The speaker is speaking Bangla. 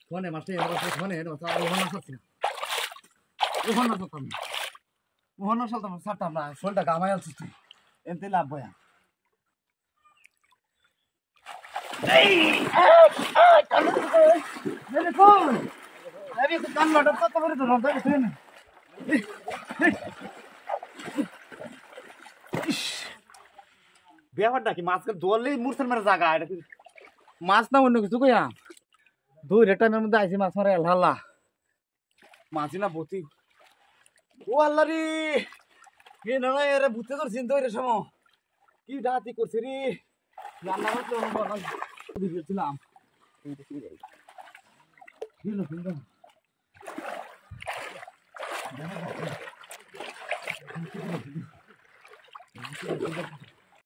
ফোনে মাস্টার ফোনে মোহন সারতাম না শোলটা গামাই আলছি এমনি লাভ বয়া ব্যাপারটা কি মাছ দোয়ালেই মুরসাল মেরে জায়গা এটা মাছ না অন্য কিছু কইয়া 2 রেটানের মধ্যে আইসি মাছ মারা আল্লাহ মাছি না বতি ও আল্লাহ রে কে না এরে ভূতে তোর চিন্তা হইরে সম কি ডাতি করছিস রে রান্না করতে অনুভব দিয়েছিলাম কি হলো